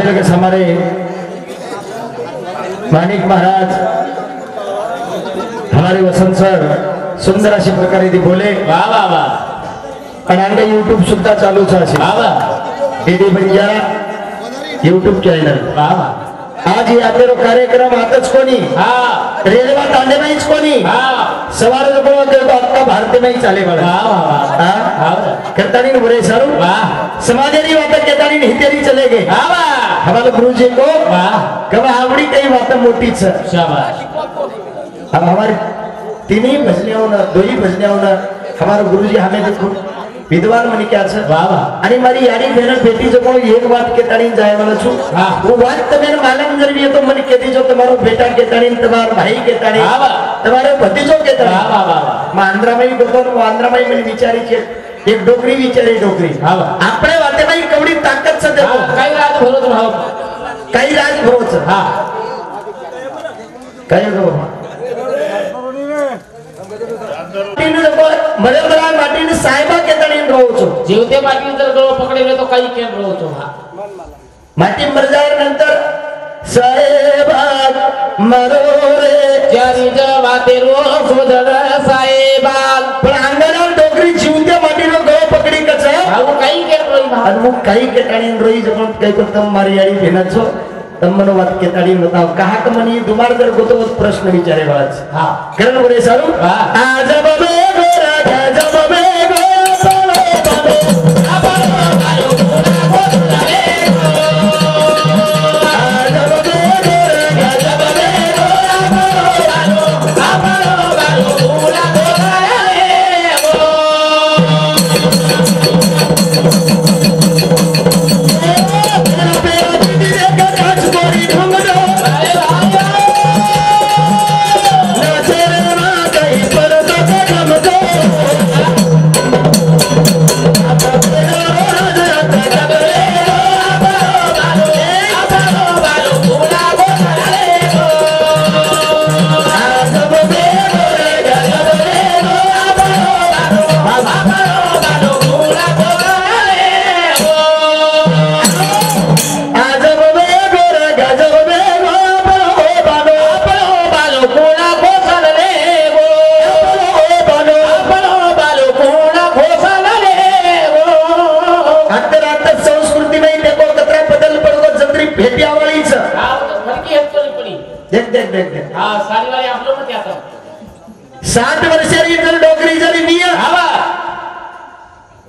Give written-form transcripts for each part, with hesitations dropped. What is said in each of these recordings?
लगेच हमारे मानिक महाराज हमारे वसंत सर सुंदर अशा प्रकारे ती बोले वाह वाह वाह आणि आमचे यूट्यूब सुद्धा चालूच आहे वाह वाह डीडी बंजारा यूट्यूब चॅनल वाह वाह आज यात्रेरो कार्यक्रम आताच कोणी हाँ रेल्वे तांडेमाईच कोणी हाँ सवार अक्का भारतीय चाले बघा वाह वाह वाह वाह करतानी बुरे सारू वाह समाजेरी वाता केतानी हितेरी चले गए वाह वाह हमारे गुरुजी को वाह कब आवड़ी कई बात मोटी छ शाबाश अब हमारे तीनही भजने होना दो ही भजने होना हमारे गुरुजी हमें देखो विद्वान मनी क्या छ वाह वाह आणि मारी यारी बहन बेटी जो को एक बात केतानी जाए वाला छु हाँ वो बात तमें मालूम जरूरी है तो मन केती जो तुम्हारो बेटा केतानी तुम्हारा भाई केतानी वाह वाह तुम्हारे भतीजो केतानी वाह वाह वाह मैं आंध्रामाई बघून आंध्रामाई મને વિચારી છે એક ડોકરી વિચારી ડોકરી હા આપણે વાતે ભાઈ કવડી તાકાત છે દેખો काही राज भरत राहो काही राज भरोच हाँ काही गो टीन देखो मरेंद्रा माटीन साहेबा केतणी રહો છો जीवते बाकी जर गळो पकडेले तो काही केम राहो तो हा माटी मरजाय नंतर साहेबा मरो रे ज्यारी जवा तेरो सुधर साहेबा पण अंगाला डोकरी जीवते माटीनो गळो पकडी कच हाऊ काही केम रोई आणि मग काही केताणी रोई जण काही करतम मारी याडी भेनाचो तमनो वात केताणी बताव कहा क मनी दुमार जर गोतो प्रश्न विचारे वाच हाँ करण बोले सारू वाह आज बबे गोरा जब बबे हाँ सारी वाली आप लोग क्या था 60 वर्षाची जर डोकरी जरी निया हवा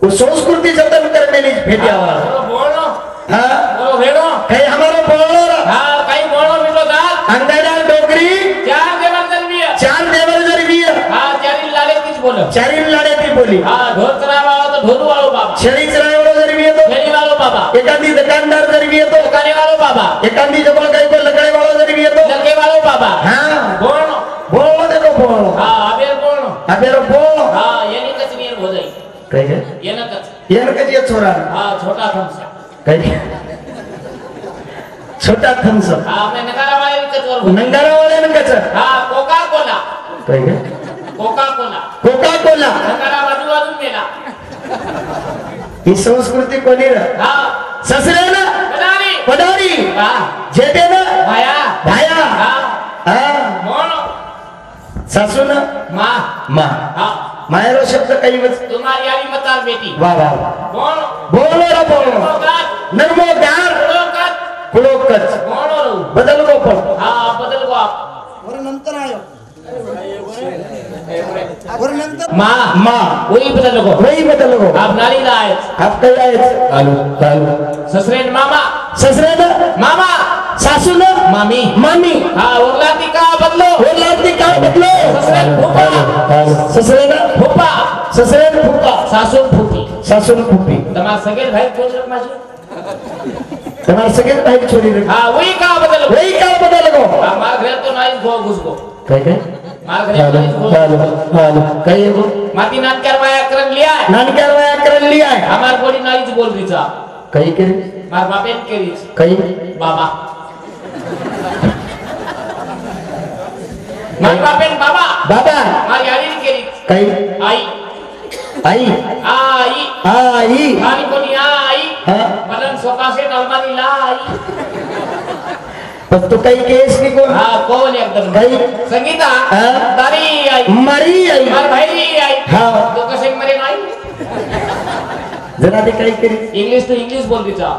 वो संस्कृति जतन करने ली भेटी आवा बोलो हां बोलो भेड़ो काही हमारो बोलो हाँ कहीं बोलो मिलो दाल अंगाला डोकरी चार देवर जरी भी हाँ चारी लाले किस बोलो चारी लाडे ती बोली हाँ ढोल चरावा वाला तो ढोलू वालो बाबा छेड़ी चराय वालो जरी भी तो छेड़ी वालो बाबा एकांदी दुकानदार जरी भी तो दुकाने वालो बाबा एकांदी जबल काही को लकड़े वालो जरी भी तो लगे वालो बाबा हां बोलो बोलो देखो बोलो हाँ अबेर बोलो अबेर बोलो हाँ ये नहीं कच नहीं हो जाए कहीं है ये ना कच ये न कजिए छोरा हाँ छोटा थम्स कहीं छोटा थम्स हाँ मैं नगारा वाले भी कच करूँ नंगारा वाले न कच हाँ कोका कोला कहीं है कोका कोला कोका कोला नगारा बाजू बाजू मेला ही संस्कृती कोणी रे हाँ ससरे ना पधारी पदारी हाँ जेते ना भाया भाया हाँ हां बोलो सासू ना माँ मां हाँ मायरो शब्द काही वच तुम्हारी यारी मतार बेटी वाह वाह बोलो बोलो रे बोलो कोकात नर्मोदार कोकात कुलोकच बोलो रो बदल गो पण हाँ बदल को आप और नंतर आयो और नंतर माँ मां वही बदल को वही बदल गो आप नारी लाए आप काही आहेत चालू चालू ससरे न मामा ससरे ना मामा सासू ना मामी मामी हाँ उर्लाती का बदलो ओलाती काय बदलो ससरे फूफा ससरे ना फूफा ससरे ना फुका सासू फूफी सासू ना फुपी तुम्हारा सगेर भाई बोल रहे माजी तुम्हारे सगळे भाई छोरी रे हाँ वही का बदल वही काय बदल गो हाँ मार घर तो नाइस गो घुस गो काय काय मार घर चालू नाइस गो चालू चालू काही गो माती नाट करवाया करन लिया है नानक्या वया कर लिया है हमार बोली नाइस बोल रही था काही केली मार बापेन करी काही बाबा मार बापेन बाबा बाबा मार यारी करी काही आई आई आई आई आई कोणी आई हां बदन सोकासे अलमारी लाई पण तू काही केस नाही कोण हा कोण एकदम काही संगीता हा? दारी आई मरी आई मार भाई आई हा. तो कसे मरे नाही जरा ते काही करी इंग्लिश टू इंग्लिश बोल दीचा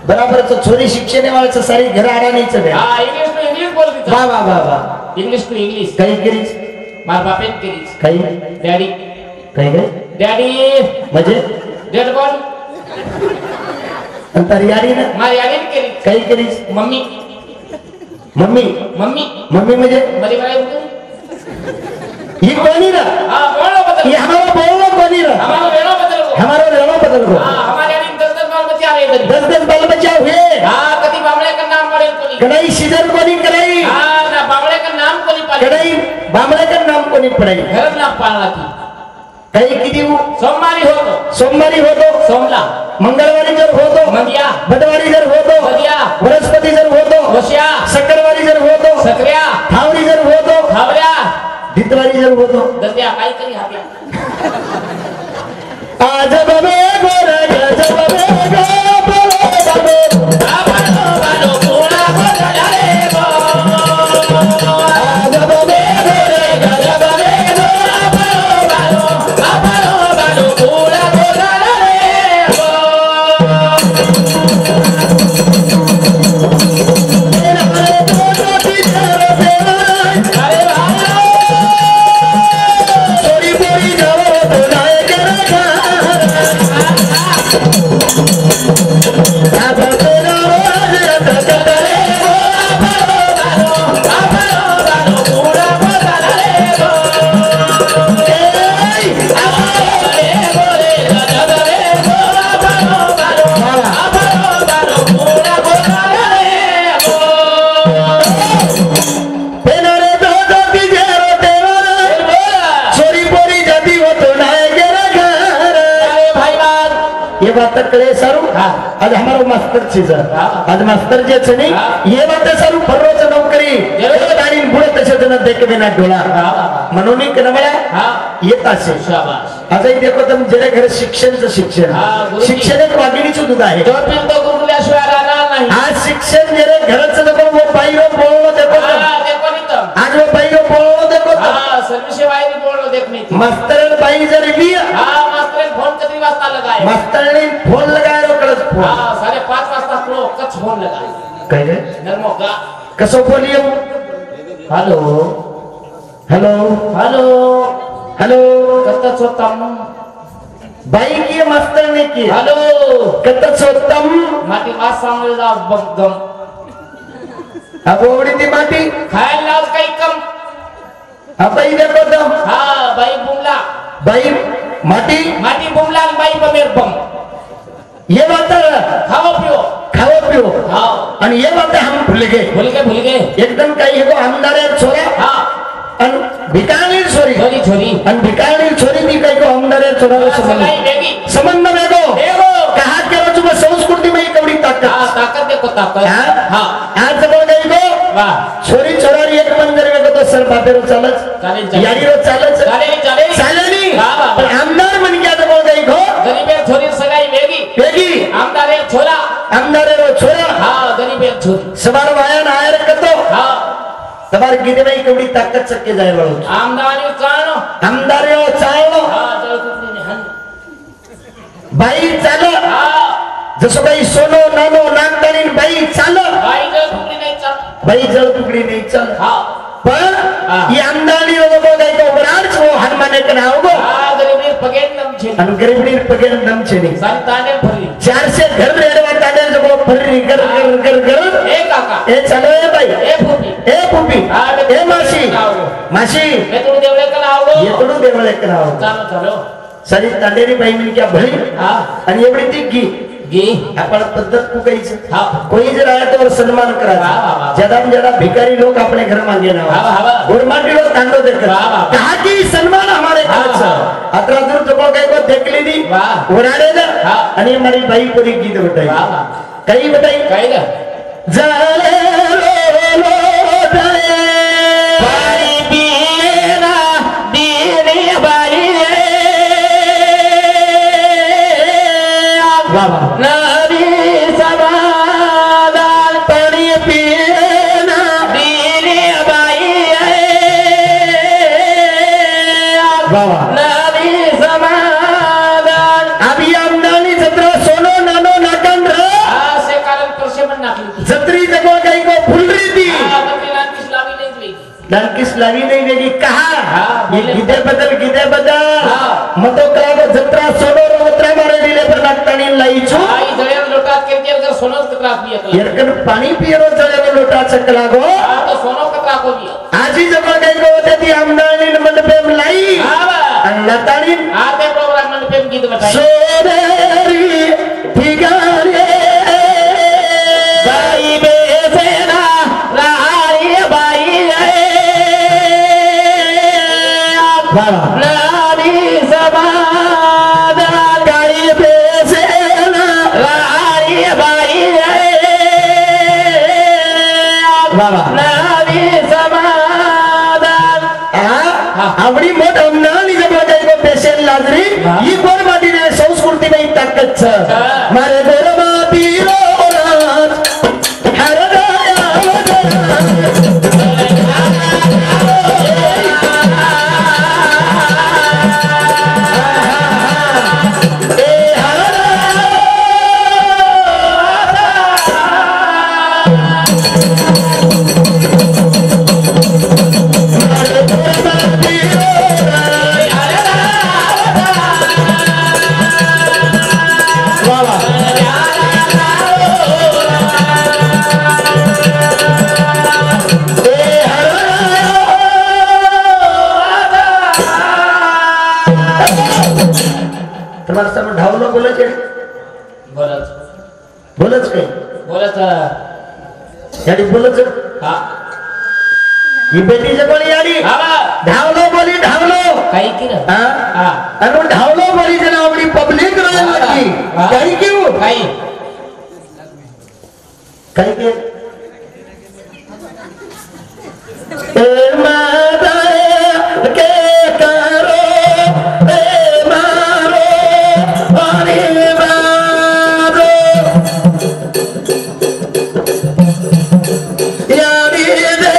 बराबर तो छोरी शिक्षण वाळचं सारी घर आडाणीचं बे हा इंग्लिश टू इंग्लिश बोल दीचा वा वा वा वा इंग्लिश टू इंग्लिश काही करीच मार बापेन केलीच काही डॅडी काही काही डॅडी म्हणजे डेड बॉडी अंतर यारी ना मार याडी केली काही करीच मम्मी मम्मी मम्मी मम्मी म्हणजे मरी काय ही कोणी ना हाँ बोलो बदल ये हमारा बोलना कोनी रहा हमारा वेणो बदल को हमारा रेवा बदल को हाँ हमारे यानी 10 बाल बच्चे आ रहे इधर 10 बाल बच्चा हुए हाँ कभी बामड़े का नाम पड़े कोनी कड़ाई सीजन कोनी कराई हाँ ना बामड़े का नाम कोनी पाले कड़ाई बामड़े का नाम कोनी पड़ाई घर नाम पालना थी कहीं किती हो सोमवारी हो तो सोमवारी हो तो सोमला मंगळवारी जर हो तो मंदिया बुधवारी जर हो तो बदिया बृहस्पति जर हो तो वशिया शुक्रवारी जर हो तो सक्रिया थावरी जर हो तो खावऱ्या दितवारी जर हो तो दत्या काय करी हाप्या आज बबे गोरा गज बबे गो बबे बालो बालो पूरा हो जाले गो आज बबे गोरा गज बबे गो बालो बालो पूरा हो जाले गो अरे भालो छोरी बोरी जाओ तो नाय करा ये बात कळे सारू आज हमारो मास्टर चीज आज मास्टर जे छनी ये बात सारू फरोच नौकरी गाडी पुढे तसे जण देख बिना डोळा म्हणून कनवळा येत असे शाबाश आजही देखो तुम जरे घर शिक्षणचं शिक्षण शिक्षण एक वागिणीचं दूध आहे तो पिन तो गुरुल्याशिवाय राहणार नाही आज शिक्षण जरे घरच नको वो बाईरो बोलणं देखो ते कोणी तर आज वो बाईरो बोलणं देखो हाँ सर्विसेवाई भी बोल देख नहीं थी मास्टर बाई जरी भी हाँ मास्टर ने फोन कितनी वास्ता लगाए मास्टर ने फोन लगाया रोकड़च फोन हाँ 5:30 वास्ता क्लो कच फोन लगाए काय रे नर्मो का कसो फोन येऊ hello hello hello hello कत्तच Hotam बाई की मास्टर ने की हेलो कतच होतम माटी वास सांगले जा बगम अब ओवडी ती माटी खायला लाव काही कम बाई देखो दम हाँ बाई बुमला बाई माटी माटी बुमला बाई बमेर बम ये बात खाओ पियो खाओ पिओ हाँ आणि ये बात हम भूल गए एकदम काही हो आमदार छोरा हाँ आणि भिकाणी छोरी छोरी छोरी आणि भिकाणी छोरी ती काही को आमदार छोरा संबंध वेगो कहा केलो तुम संस्कृती में कवडी ताकत हाँ ताकत देखो ताकत हाँ आज जवळ गई गो वाह छोरी छोरारी एक मंदिर वेगो तो सर बापेरो चालच चालेल यारीरो चालच चालेल चालेली वाह पण आमदार म्हण क्या जवळ गई गो गरीब एक छोरी सगाई वेगी वेगी आमदार एक छोरा आमदारेरो छोरा हाँ गरीब एक छोरी सवार वाया नायर कतो हाँ તમાર ગીતે ભાઈ કેવડી તાકાત શક્ય જાય વાળો आमदारी चालनो આમદારીઓ ચાલો हाँ चल कुछ नहीं हन ભાઈ ચાલો हाँ જસો ભાઈ સોનો નાનો નાગદાની ભાઈ ચાલો भाई चल कुछ नहीं चल ભાઈ જળ ટુકડી નહીં ચાલ हाँ પણ ઈ આમદાની નો બોલાય તો વરાળ છો હનુમાને કનાવગો हाँ गरीब एक पगेन नम छे અને ગરીબની પગેન દમ છે ની सारी ताने भरी 400 ઘર રેડવા તાડે જો ફરી કર કર કર કર ए काका એ ચાલો એ ભાઈ ए फूफी એ પૂપી એ માસી માસી मैं तुम देवले कल आओ ये तो देवळे કરાવો चलो चलो सारी तांडेरी बाई मिल क्या भली हाँ आणि एवढी ती गी गी आपण पद्धत कुकायचं हाँ कोई जर आया तो सन्मान करायचा वाह, वाह, वाह. ज्यादा ज्यादा भिकारी लोग अपने घर मांगे ना वाह, वाह, वाह. गोरमाटी लोग तांडो देकर वाह, वाह, वाह. कहा की सन्मान हमारे वाह, घर वाह. अतरा दूर जब काही को देख ली वाह. उराडे ना हाँ. आणि हमारी बाई पूरी गीत बताई वाह, वाह. काही बताई काय रे जाले लो जाले बाई बीरा बीरे बाई वाह वाह नारी सवा डांकीस लावी नाही वेगळी कहा बोले. गिदे बदल हा. मतो कला जत्रा सोडो वत्रा मारे दिले पण नागतानी लाईचो आई जळ्यात लोटात केरकेर कर सोनच त्रास बी येतो एरकन पाणी पिरो जळे लोटा चकला गो हा तो सोनो का त्रास हो गया आजी जमा काही गो ते आमदानी मंडपेम लाई हा बा अन्नतानी हा ते प्रोग्राम मध्ये प्रेम गीत बताई सोनेरी ठिकाणे बाई बेसेना राई बाई राणी समादा गाई बेसेना राई बाई राणी समाधान आवडी मोठ अमनानी जबरदस्त पेशंट लाजरी ही कोण मातीने संस्कृती नाही ताकद छ मारे गोरमाती रोरात हरदाया तुम्हाला समोर ढावलं बोलायचे बोलच काय बोलत याडी बोलच हा ही बेटीच्या कोणी याडी हा धावलो बोली धावलो काही की ना हा हा आणि धावलो बोली जण आवडी पब्लिक राहिली लगी काही किऊ काही काही के ए माता के करो ए मारो आणि मारो यारी दे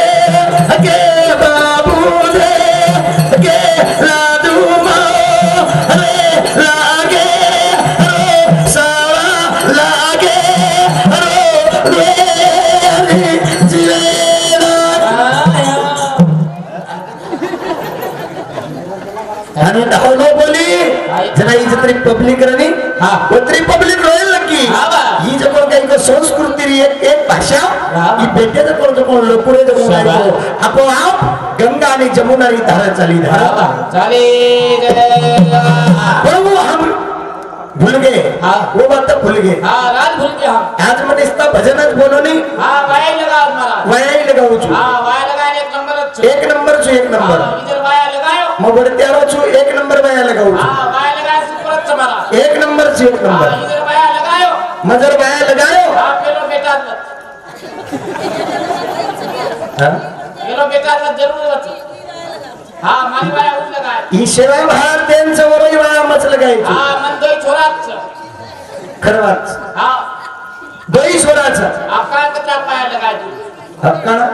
के बाबू दे के लाडू माओ रे लागे रो सारा लागे रो रे जीवेना आणि धावलो बोली जरा ही जत्री पब्लिक रनी हा वत्री पब्लिक रोयल लकी हा बा. ही जको काही को संस्कृती री एक भाषा हा. ही बेटे जको जको लोकुळे जको शबा. नाही आपो आप गंगा आणि जमुना री धारा चाली धारा चाले प्रभु हम भूल गए हाँ. वो बात तो भूल गए हा रात भूल के हम आज मन इसका भजनच बोलो नहीं हा वाया लगा हमारा वाया लगाऊ छु हा वाया लगा एक नंबर एक नंबर छु एक नंबर इधर वाया लगायो मग बड़े त्यारो छु एक नंबर वाया लगाऊ छु हा वाया लगा सुपरत हमारा एक नंबर छु एक हा नंबर इधर वाया लगायो मजर वाया लगायो हा पेलो बेटा हाँ? पेलो बेटा जरूर बच हा मारी वाया उस लगाय ही सेवा भारत त्यांचं वरही वाया मच लगायची हा मन दोय छोराच खरं वाच हा दोही स्वराचं आपका कथा पाया लगाय तू हक्काला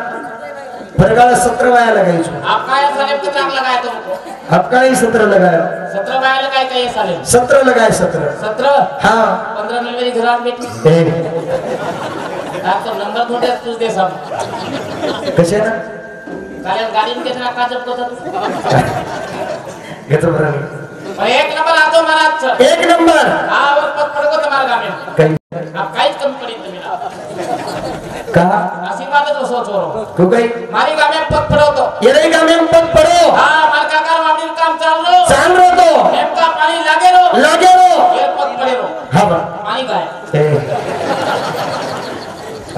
फरगाला 17 वाया लगायचो आपका या साले कथा लगाय तुमको हक्काला 17 लगाया 17 वाया लगाय का ये साले 17 लगाय 17 17 हाँ 15 मिल मेरी घर बेटी ए, आप तो नंबर ढूंढे तुझ दे सब कसे ना कारण गाड़ी में कितना काजब को था घेतो बरं और एक नंबर आतो महाराज एक नंबर हाँ और पद पड़ को तुम्हारे गाँव में काही आप काइट कम पड़ी तुम्हें का आशीर्वाद तो सोच रहो तू काही मारी गाँव में पद पड़ो तो येरे का में पद पडो हाँ मार काका मामी काम चाल रो चाल रो तो नेम का पानी लागे रो लागे रो ये पद पड़े रो हा बा पानी का है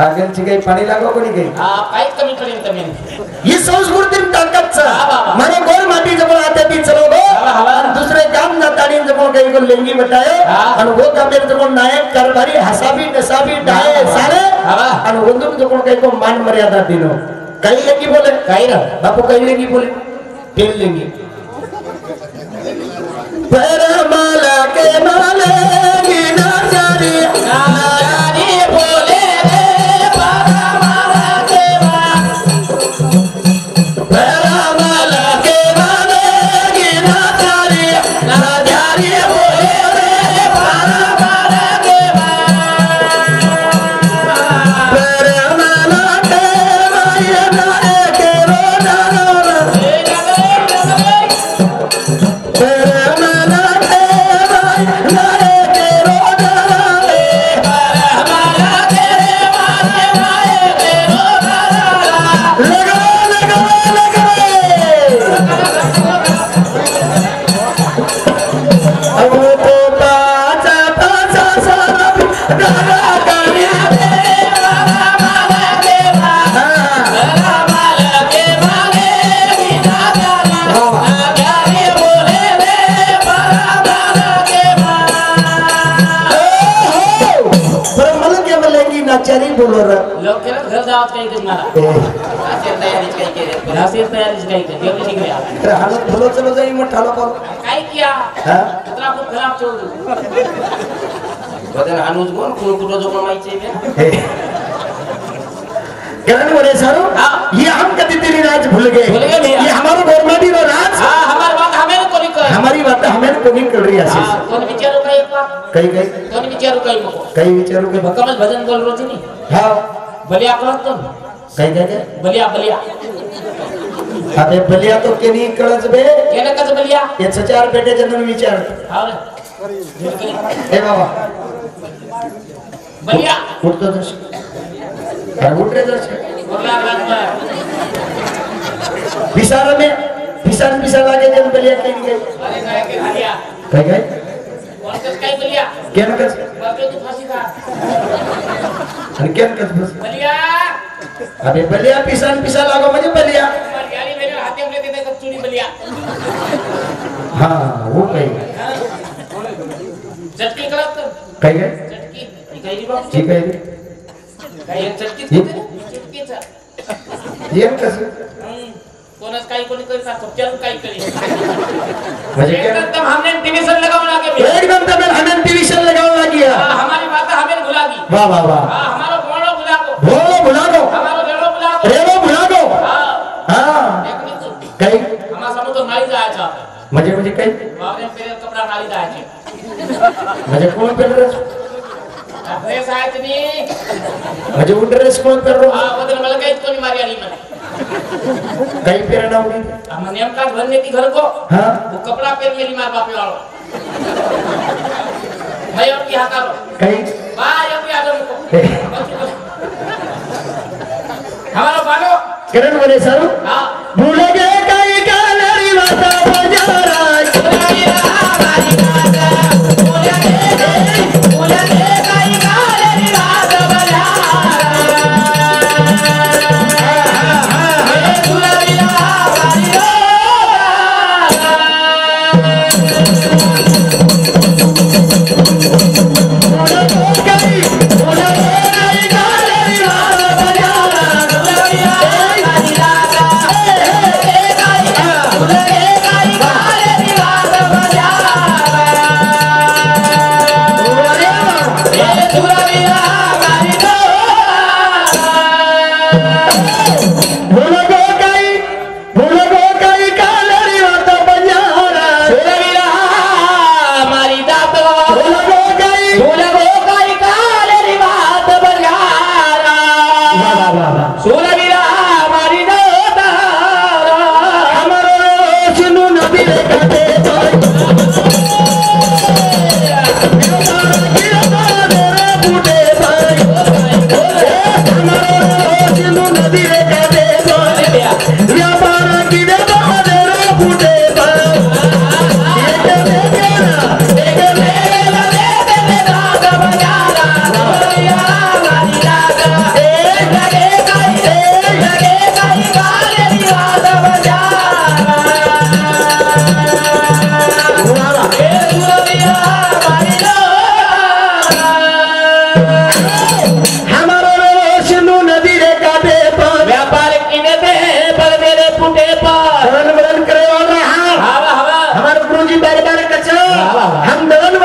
आगनची काही पाणी लागो कोणी काही हाँ काइट कमी पड़ी तुम्हें ही संस्कृती ताकद हा बाबा. माने गोल माटी जब आते ती चलो गो हवा, हवा. आणि दुसरे काम जातानी जब काही को लेंगी बतायो हा. आणि वो कामेर जब नायक कारभारी हसाबी नसाबी डाए हवा. सारे हवा. आणि वंदुक जब काही को मान मर्यादा दिनो काही लेंगी बोले काही ना बापू काही लेंगी बोले तेल लेंगी परमाला के माले गिना जारी नारी बोले रे परमाला के परमाला के माले गिना जारी ना जारी बोले रे परमाला के परमाला के माये नारे के रोना केलं घर जावत काही करणार तयारीच काही केली तयारीच काही केली जेवढी शिकले तर हालत भलो चलो जाई मग ठालो पाल काय किया हा कुत्रा खूप खराब चोर बदल हानूच कोण कुठं जो माहिती कहने बोले सारो ये हम कभी तेरी राज भूल गए ये हमारा गवर्नमेंट रो राज हां हमारी बात हमें को नहीं कर हमारी बात हमें को नहीं कर रही है हां कोण विचारू काय एक बात कई कई कोण विचारू काय नको कई विचारू के भक्कमच भजन बोल रोजी नाही हां बलिया करत तो कई कई बलिया बलिया अबे बलिया तो के नहीं कळच बे केलं कसं बलिया ये 4 बेटे जनन विचार हां ए बाबा बलिया उठतो दर्श काय उठ रे दर्श बोला बात विसार में विसार लागे जन बलिया के गई अरे काय के बलिया काय काय कोण कसं काय बलिया केन कस बापरे तू फाशी का आणि केन कस बस बलिया अबे बलिया पिसा लागो म्हणजे बलिया यारी मेरे हाथे में देते कब चूड़ी बलिया हां वो काही चटकी करत काय काय चटकी काही बाप ठीक आहे काही चटकीच ये कस कोणच काही कोणी करता सबच्याला काही करी म्हणजे क्या एकदम हमने डिवीजन लगाव लागे एकदम तब हमें डिवीजन लगाओ लगी है हमारी बात हमें भुला दी वाह वाह वाह हां हमारो बोलो भुला को बोलो भुला दो हमारो रेलो भुला को रेलो भुला दो हां हां टेक्निक काही हमारा समोर तो नाली जायचा म्हणजे काही बापरे पेरे कपडा नाली जायचे म्हणजे कोण पेर ड्रेस आहे तुम्ही म्हणजे ड्रेस कोण पेर रो हां बदल मला काहीच कोणी मारी आली मला काही पेर नावली हम नेम का घर में की घर को हां वो कपड़ा पहन मेरी मार बापे वालो मैं और की हकारो काही वाह ये भी आदम को हमारा बालो किरण बोले सर हां भूल गए कई कालरी माता बजारा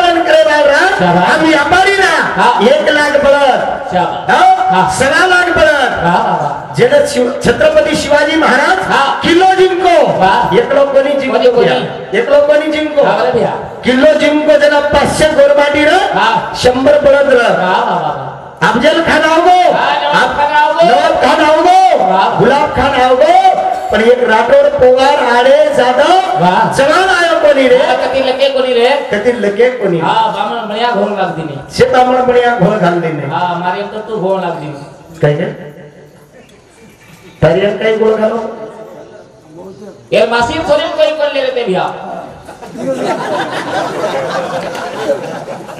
हम व्यापारी ना 1 लाख पडत 6 लाख पडत जेड छत्रपती शिवाजी महाराज किलो जिंको एकलो कोणी जिंको किलो जिंको जना 500 गोरबाटी र 100 पडत र अफजल खान आओगो नवाब खान आओगो गुलाब खान आओगो पण एक राठोड पोवार आडे जाधव जवान आयो कोणी रे कती लगे कोणी हां बामण मळ्या घोळ लागदी नाही शे बामण मळ्या घोळ घालदी नाही हां मारे तर तू घोळ लागदी नाही काय काय तरियन काही घोळ घालो ये मासी थोड़ी कोई कर ले रे भैया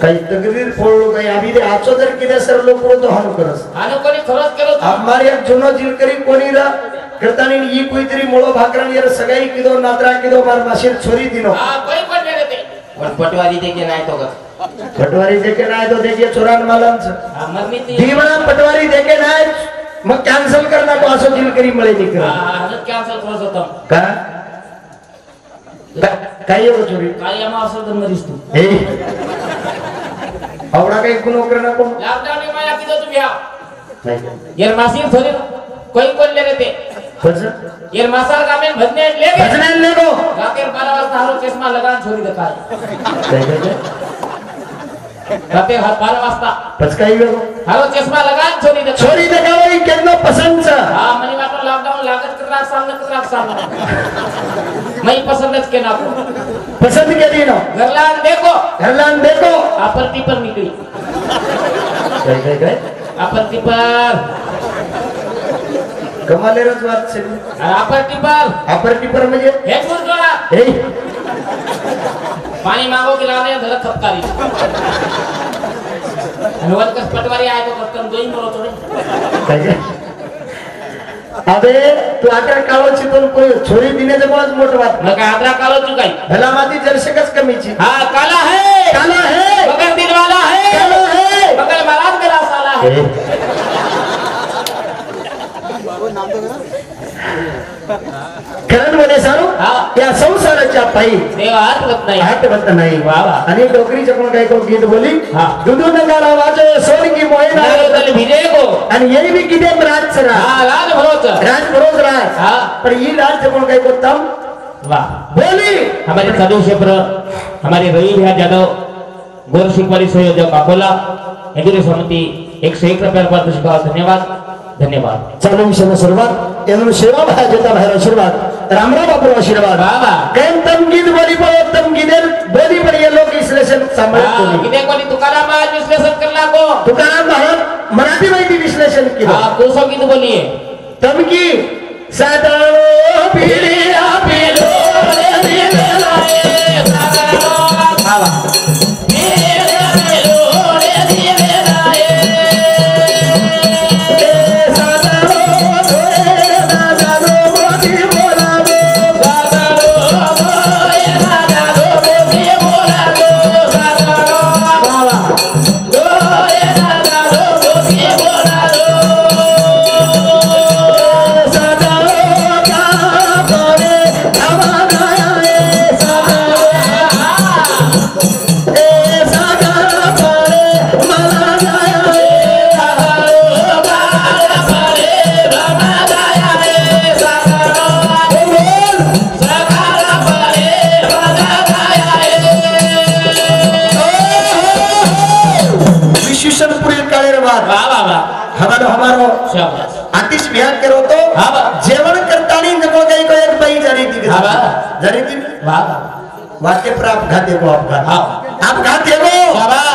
काही तकरीर फोडलो काही आम्ही रे आचो जर किने सर लोक तो हानो करस आनो कोणी खरच केलो आमारी एक जुनो जिलकरी कोणी रा करतानी ई कोईतरी मोळो भाकरान यार सगाई किदो नात्रा किदो मार माशीर छोरी दिनो हां कोई कर ले रे पण पटवारी देके नाही तो का पटवारी देके नाही तो देके चोरान मालम छ मम्मी ती दीवाना पटवारी देके नाही मग कॅन्सल कर ना तो असं दिलकरी मळे निकरा कॅन्सल करत होता का काय एवढं चोरी काय या मावसा तर मरीस तू हे आवडा काही गुन्हा कर ना कोण लॉकडाउन में माया किधर तू बिहाव नाही यार मासी थोड़ी कोई कोण ले गए भजन यार मासा का में भजने ले गए भजन ले गो रातेर 12 वाजता हारो चष्मा लगान छोरी दिखाए रातेर 12 वाजता पचकाई गो हारो चष्मा लगान छोरी दिखाए छोरी देखावई केनो पसंद चा हां मनी वाटो लॉकडाउन लागत कतराक साल मैं पसंदच के ना को पसंद केली ना घरलान देखो आपत्ति पर निकली काय आपत्ति पर कमाले रजवात से आपत्ति पर म्हणजे हे फुल जोड़ा हे पानी मांगो गिलाने धर खपकारी अनुवाद कस पटवारी आए तो कस्तम दोई मरो थोड़े काय अबे तू आकडा काळो चितून कोई छोरी दिनेचं कोणाच मोठं बात मग आद्रा कालो चुकाई भला माती जरशकच कमीची हां काला है मगर दिल वाला है कालो है मगर महाराज मेरा साला है करण मध्ये सारू या संसाराच्या पायी देवा हात बत नाही वा वा आणि डोकरीच्या कोण काही कोण गीत बोली हा दुदू नगारा वाजो सोनकी मोहिना दल भिजे को आणि ये भी किदे राज सरा हां राज भरोच राज हां पर ये राज कोण काही को तम वाह बोली हमारे सदस्य हमारे रवि भैया जादव गोर शिकवारी संयोजक अकोला हिंदू समिति 101 रुपया पर धन्यवाद चालू विषय सुरुवात एवढं सेवा भाया जेता बाहेर आशीर्वाद रामराव बापू आशीर्वाद बाबा कैन तम गीत बोली पडो तम गीदेर बोली पड ये लोक विश्लेषण सांभाळत हां किदे कोणी तुकाराम आज विश्लेषण करला को तुकाराम महाराज मराठी माहिती विश्लेषण केलं हां कोसो गीत बोलिए तम की सदाओ पिरिया पिलो रे दिले लाए बाबा हमारो आतिश विहार करो तो जेवण करतानी नको काही को एक बाई जारी थी जारी थी वाटे पर अपघात देखो अपघात देखो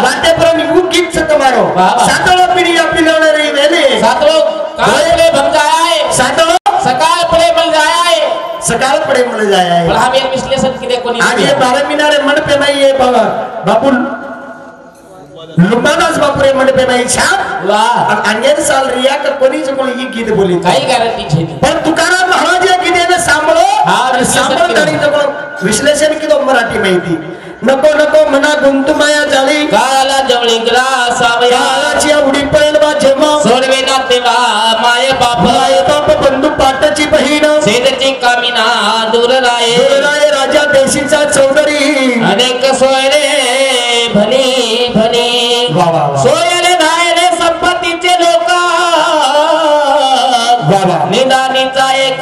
वाटे पर यू गीत से तुम्हारो सातलो पीढ़ी अपनी लड़ रही वेले सातलो काले बन जाए सातलो सकाल पड़े मिल जाए सकाल पड़े मिल जाए पर हम ये विश्लेषण की देखो नहीं आज ये 12 मीनारे मन पे मैं ये बाबू लुमादास बापुरे मन पे मैं छाप वाह अंगेर साल रिया का कोणी जो कोणी गीत बोली काही गॅरंटी छे पण तुकाराम महाराज या गीतेने सांभळो आणि सांभळतानी जो विश्लेषण केलो मराठी माहिती नको नको मना गुंतू माया जाळी काला जवळी ग्रास आवया कालाची उडी पळेल बा जेव्हा सोडवे ना तेव्हा माय बाप बंधू पाटाची बहीण सेदची कामिना दूर राये राजा देशीचा चौधरी अनेक सोयरे भली भली सोयरे धायरे संपत्तीचे लोक निदानीचा एक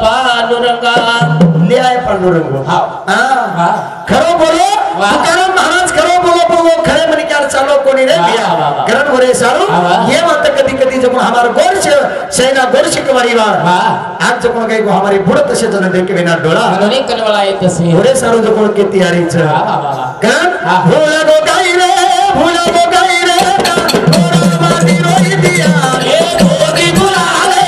पांडुरंगा न्याय पांडुरंग खरो बोलो तुकाराम महाराज खरो बोलो खरे मन क्या चालो कोणी रे करण भरे सारू ये बात कधी कधी जब हमारा गोरश सेना गोरश कवारी वार आज जब काही को हमारी बुढ़त से जन देख के बिना डोला अनेक कनवाला आहे तसे भरे सारू जो कोण के तयारी छ करण भोला गो गाई रे थोड़ा माटी रोई दिया ए गोदी बुला ले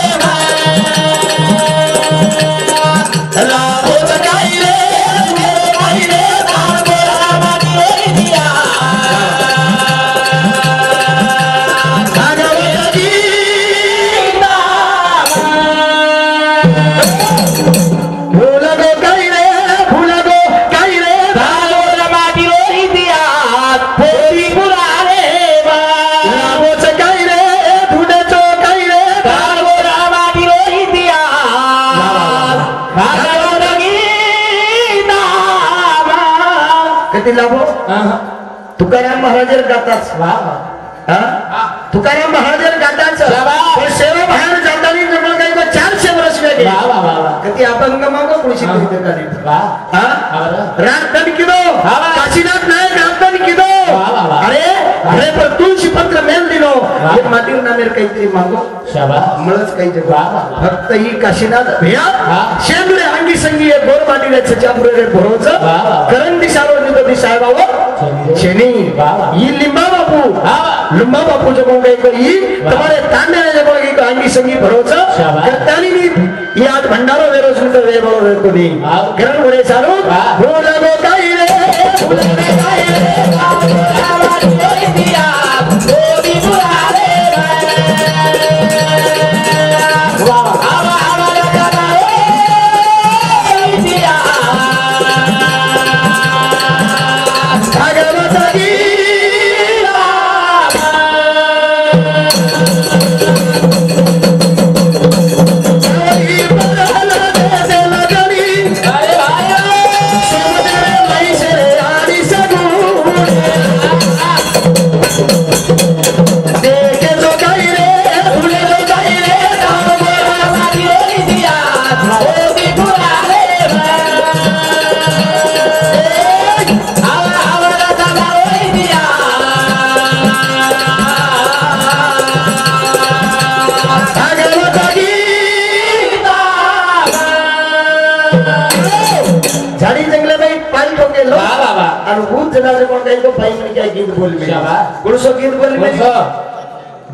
दिला भो तुकाराम महाराज गाताच तुकाराम महाराज गाताच सेवा बाहेर जाताना जमलं काही 400 वर्ष वेगळे कधी अभंग मागो पुढची राजधान किदो काशीनाथ नायक राजधान किदो अरे अरे पर तुळशी पत्र मेल दिलो हे मातीर नामेर काहीतरी मागो मळच काही जग फक्त ही काशीनाथ भैया शेंदुरे अंगी संगी गोर माटीले छापुरे भरोच करंदी सारो निदोदी साहेबाव छेनी ई लिंबा बापू जब गए कोई तुम्हारे तांडे जब गए को अंगी संगी भरोच करतानी नी ये आज भंडारो वेरो सुनते वे बोलो रे को नी गरण बड़े सारो भूल गो काई रे भूल गो काई रे दिया गोदी बुलारे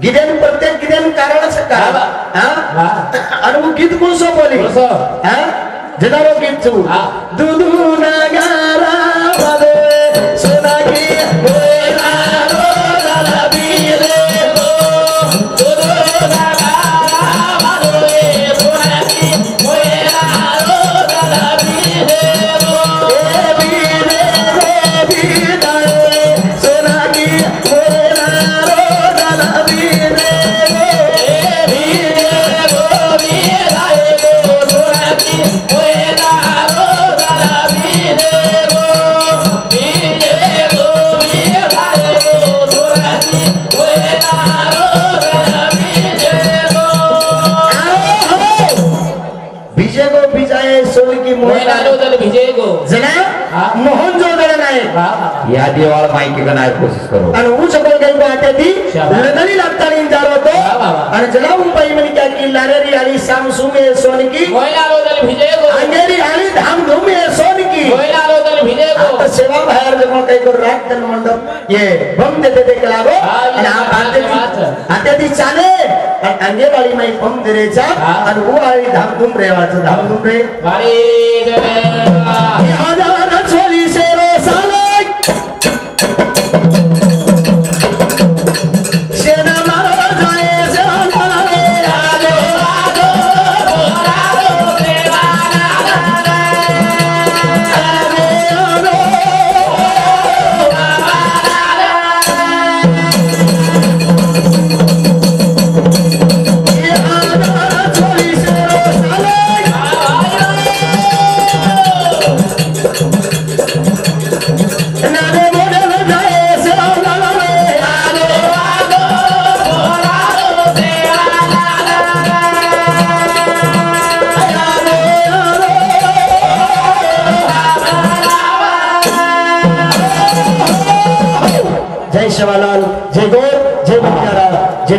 गिदेन प्रत्येक गिदेन कारण गीत कुळसो बोली जनारो गीत छु दुदू नगारा वाले सोनागी बोला रो लाबी रे रो दुदू नगारा वाले सोनागी बोला रो लाबी रे रो बी रे सोनागी बोला रो लाबी रे मोहन जो नाही या देवाला माहिती करण्याची कोशिश करो आणि ऊ सकल काही आता ती लदली लागतानी जारो तो आणि जलावून पाई म्हणे क्या की लारेरी आली सामसुमे सोनकी मोयनालो दल भिजेगो अंगेरी आली धामधूमे सोनकी मोयनालो दल भिजेगो आता सेवा बाहेर जमा काही करू राखन मंडप ये बम देते ते कलागो आणि आता ती चाले आणि अंगेवाली माई बम देरेचा आणि ऊ आली धामधूम रेवाचं धामधूम रे वारी हजार छोली शेरो साले शेना मारो जाए जाना रे आलो आलो बोलारो देवाना आलो आलो ये हजार छोली शेरो साले जय शिवालाल जय गौर जय बंजारा जय